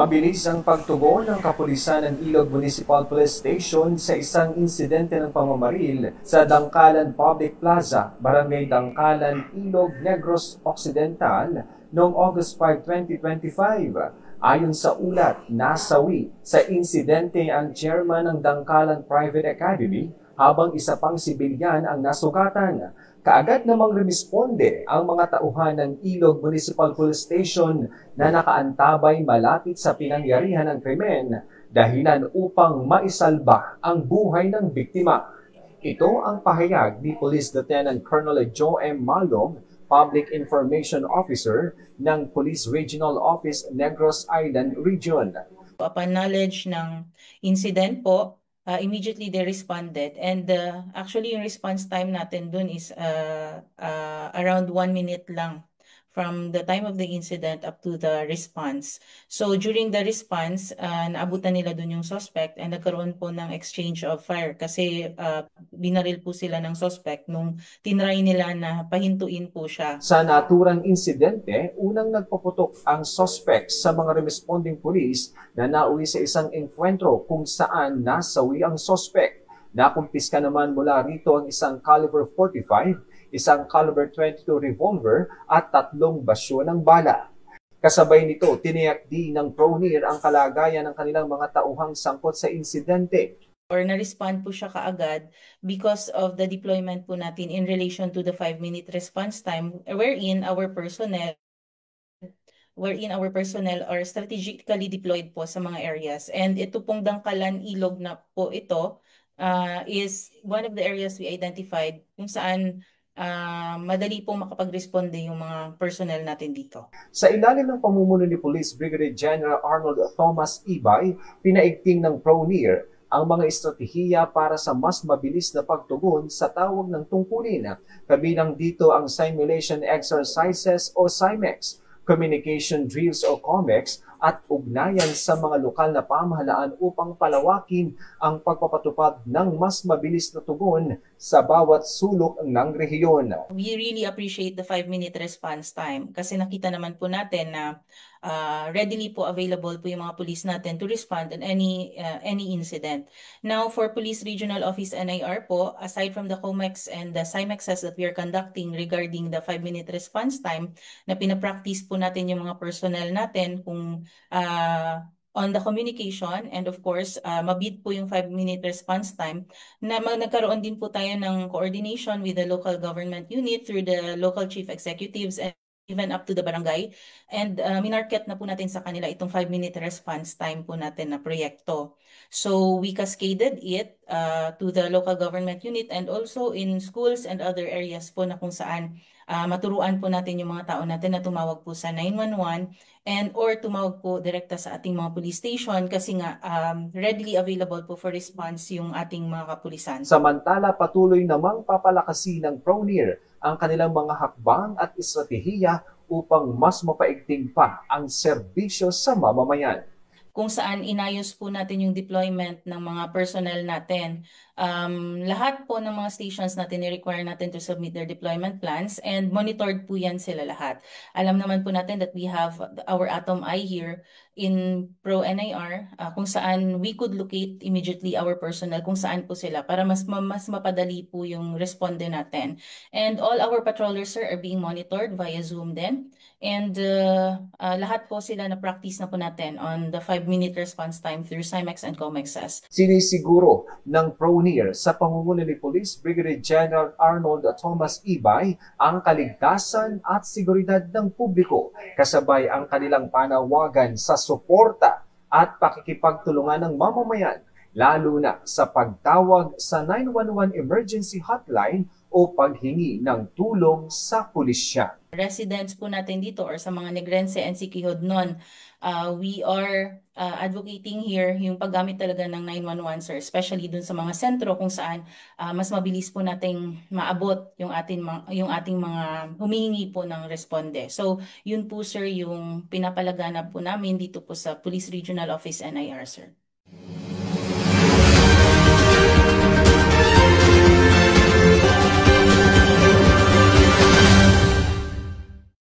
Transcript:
Mabilis ang pagtugon ng kapulisan ng Ilog Municipal Police Station sa isang insidente ng pamamaril sa Dangkalan Public Plaza, Barangay Dangkalan, Ilog Negros Occidental noong August 5, 2025. Ayon sa ulat, nasawi sa insidente ang chairman ng Dangkalan Private Academy habang isa pang sibilyan ang nasugatan. Kaagad namang rumisponde ang mga tauhan ng Ilog Municipal Police Station na nakaantabay malapit sa pinangyarihan ng krimen, dahilan upang maisalba ang buhay ng biktima. Ito ang pahayag ni Police Lieutenant Colonel Joe M. Malong, Public Information Officer ng Police Regional Office Negros Island Region. Upon knowledge ng incident po, immediately they responded, and actually yung response time natin dun is around 1 minute lang from the time of the incident up to the response. So during the response, naabutan nila dun yung suspect and nagkaroon po ng exchange of fire kasi binaril po sila ng suspect nung tinry nila na pahintuin po siya. Sa naturang insidente, unang nagpaputok ang suspect sa mga responding police na nauwi sa isang enkwentro kung saan nasawi ang suspect. Nakumpiska naman mula rito ang isang caliber 45, isang caliber 22 revolver at 3 basyo ng bala. Kasabay nito, tiniyak din ng PRONER ang kalagayan ng kanilang mga tauhang sangkot sa insidente. Or na-respond po siya kaagad because of the deployment po natin in relation to the 5-minute response time wherein our personnel are strategically deployed po sa mga areas. And ito pong Dangkalan Ilog na po ito is one of the areas we identified kung saan madali pong makapag-responde yung mga personnel natin dito. Sa ilalim ng pamumuno ni Police Brigadier General Arnold Thomas Ibay, pinaigting ng PRONER ang mga estratehiya para sa mas mabilis na pagtugon sa tawag ng tungkulin. Kabilang dito ang simulation exercises o SIMEX, communication drills o COMEX, at ugnayan sa mga lokal na pamahalaan upang palawakin ang pagpapatupad ng mas mabilis na tugon sa bawat sulok ng rehiyon. We really appreciate the 5-minute response time kasi nakita naman po natin na readily po available po yung mga police natin to respond in any incident. Now, for Police Regional Office NIR po, aside from the COMEX and the SIMEXs that we are conducting regarding the 5-minute response time, na pinapractice po natin yung mga personnel natin kung on the communication, and of course, mabid po yung 5-minute response time, na nagkaroon din po tayo ng coordination with the local government unit through the local chief executives and even up to the barangay. And minarket na po natin sa kanila itong 5-minute response time po natin na proyekto. So we cascaded it to the local government unit and also in schools and other areas po na kung saan maturuan po natin yung mga tao natin na tumawag po sa 911 and or tumawag po direkta sa ating mga police station kasi nga readily available po for response yung ating mga kapulisan. Samantala, patuloy namang papalakasin ng PRONER ang kanilang mga hakbang at estratehiya upang mas mapaigting pa ang serbisyo sa mamamayan. Kung saan inayos po natin yung deployment ng mga personnel natin. Lahat po ng mga stations natin i-require natin to submit their deployment plans and monitored po yan sila lahat. Alam naman po natin that we have our Atom Eye here in PRO-NIR kung saan we could locate immediately our personnel kung saan po sila para mas mapadali po yung responde natin. And all our patrollers, sir, are being monitored via Zoom din. And lahat po sila na practice na po natin on the 5-minute response time through SIMEX and COMEXs. Sinisiguro ng PRONER sa pamumuno ni Police Brigadier General Arnold Thomas Ibay ang kaligtasan at seguridad ng publiko, kasabay ang kanilang panawagan sa suporta at pakikipagtulungan ng mamamayan, lalo na sa pagtawag sa 911 emergency hotline o paghingi ng tulong sa pulisya. Residents po natin dito or sa mga Negrense and Siquijodnon, we are advocating here yung paggamit talaga ng 911, sir, especially dun sa mga sentro kung saan mas mabilis po nating maabot yung ating mga humihingi po ng responde. So yun po, sir, yung pinapalaganap po namin dito po sa Police Regional Office NIR, sir.